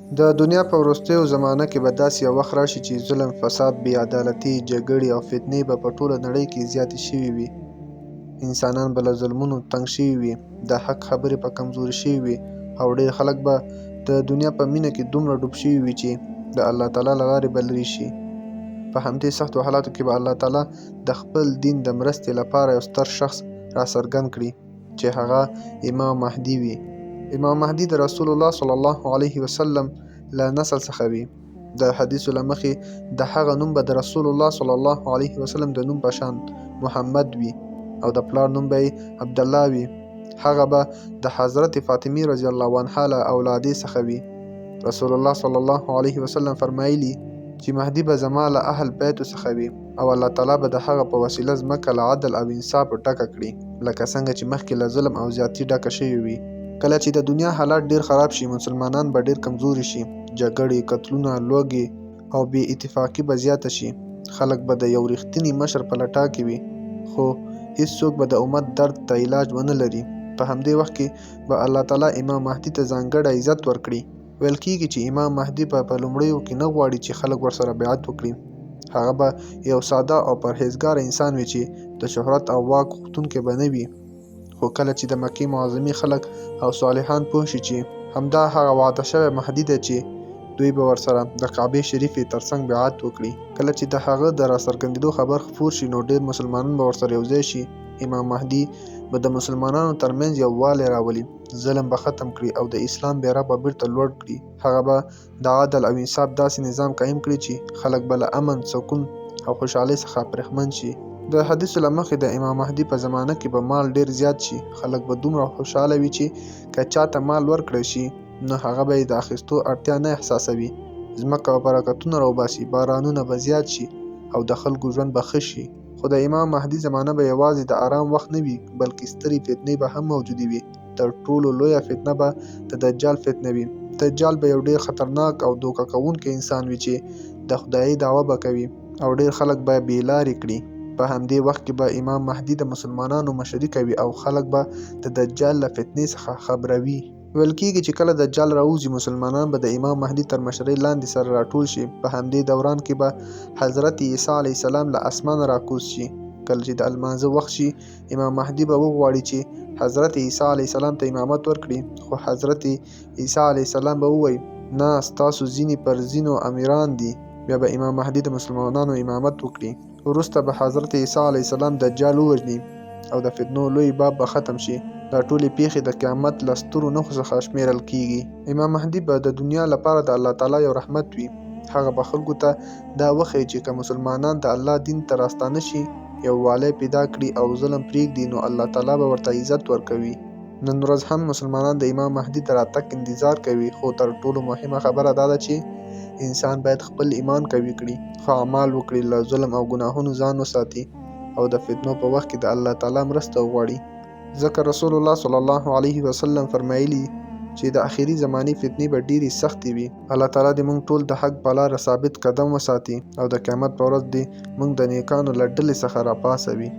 د دنیا په وروستیو زمانه کې به داسې یو وخت راشي چې ظلم، فساد، بې عدالتي، جګړې او فتنې به په ټوله نړۍ کې زیاتې شوې وي. انسانان به له ظلمونو تنګ شوي وي، د حق خبرې به کمزورې شوي وي، او ډېر خلک به د دنیا په مینه کې دومره ډوب شوي وي چې د الله تعالی له لارې به لرې شي. په همدې سختو حالاتو کې به الله تعالی د خپل دین د مرستې لپاره یو ستر شخص راڅرګند کړي چې هغه امام مهدي وي. امام مهدي د رسول الله صلی الله علیه وسلم له نسل څخه وي. د حدیثو له مخې د هغه نوم به د رسول الله صلی الله علیه وسلم د نوم په شان محمد وي، او د پلار نوم به یې عبدالله وي. هغه به د حضرت فاطمه رضی الله عنها له اولادې څخه وي. رسول الله صلی الله علیه وسلم فرمایلی چې مهدي به زما له اهل بیتو څخه وي، او الله تعالی به د هغه په وسیله ځمکه له عدل او انصاف ډکه کړي، لکه څنګه چې مخکې له ظلم او زیاتي ډکه شوې وي. کله چې د دنیا حالات ډیر خراب شي، مسلمانان به ډیر کمزوري شي، جګړې، قتلونه، لوږې او بې اتفاقي به زیاته شي. خلک به د یو رښتیني مشر په لټه کې وي، خو هیڅوک به د امت درد ته علاج ونه لري. په همدې وخت کې به الله تعالی امام مهدي ته ځانګړی عزت ورکړي. ویل کېږي چې امام مهدي په لومړیو کې نه غواړي چې خلک ورسره بیعت وکړي. هغه به یو ساده او پرهیزګاره انسان وي چې د شهرت او واک غوښتونکی به نه وي. خو کله چې د مکې معظمې خلک او صالحان پوه شي چې همدا هغه وعده شوی مهدي دی، چې دوی به ورسره د کعبې شریفې ترڅنګ بیعت وکړي. کله چې د هغه د راڅرګندېدو خبر خپور شي، نو ډېر مسلمانان به ورسره یوځای شي. امام مهدي به د مسلمانانو ترمنځ یووالی راولي، ظلم به ختم کړي او د اسلام بیرغ به بیرته لوړ کړي. هغه به د عدل او انصاف داسې نظام قایم کړي چې خلک به له امن، سکون او خوشحالۍ څخه برخمن شي. د حدیثو له مخې د امام مهدي په زمانه کې به مال ډیر زیات شي. خلک به دومره خوشحاله وي چې که چاته مال ورکړی شي، نو هغه به یې د اخیستو اړتیا نه احساسوي. ځمکه به برکتونه راوباسي، بارانونه به زیات شي او د خلکو ژوند به ښه شي. خو د امام مهدي زمانه به یوازې د آرام وخت نه وي، بلکې سترې فتنې به هم موجودې وي. تر ټولو لویه فتنه به د دجال فتنه وي. دجال به یو ډیر خطرناک او دوکه کوونکی انسان وي چې د خدایي دعوه به کوي او ډیر خلک به بې لارې کړي. په همدې وخت کې به امام مهدي د مسلمانانو مشري کوي او خلک به د دجال له فتنې څخه خبروي. ویل کېږي چې کله دجال راوځي، مسلمانان به د امام مهدي تر مشرۍ لاندې سره راټول شي. په همدې دوران کې به حضرت عیسی علیه السلام له اسمانه راکوز شي. کله چې د لمانځه وخت شي، امام مهدي به وغواړي چې حضرت عیسی علیه السلام ته امامت ورکړي، خو حضرت عیسی علیه السلام به ووایي نه، ستاسو ځینې پر ځینو امیران دي. بیا به امام مهدي د مسلمانانو امامت وکړي. وروسته به حضرت عیسی علیه السلام دجال ووژني او د فتنو لوی باب به ختم شي. دا ټولې پیښې د قیامت له سترو نښو څخه شمیرل کېږي. امام مهدي به د دنیا لپاره د الله تعالی یو رحمت وي. هغه به خلکو ته دا وښیي چې که مسلمانان د الله دین ته راستانه شي، یووالی پیدا کړي او ظلم پرېږدي، نو الله تعالی به ورته عزت ورکوي. نن ورځ هم مسلمانان د امام مهدي د راتګ انتظار کوي، خو تر ټولو مهمه خبره دا ده چې انسان باید خپل ایمان قوي کړي، ښه اعمال وکړي، له ظلم او ګناهونو ځان وساتي او د فتنو په وخت کې د الله تعالی مرسته وغواړي. ځکه رسول الله صلی الله علیه وسلم فرمایلی چې د آخري زمانې فتنې به ډېرې سختې وي. الله تعالی دې موږ ټول د حق په لاره ثابت قدم وساتي او د قیامت په ورځ دې موږ د نیکانو له ډلې څخه راپاڅوي.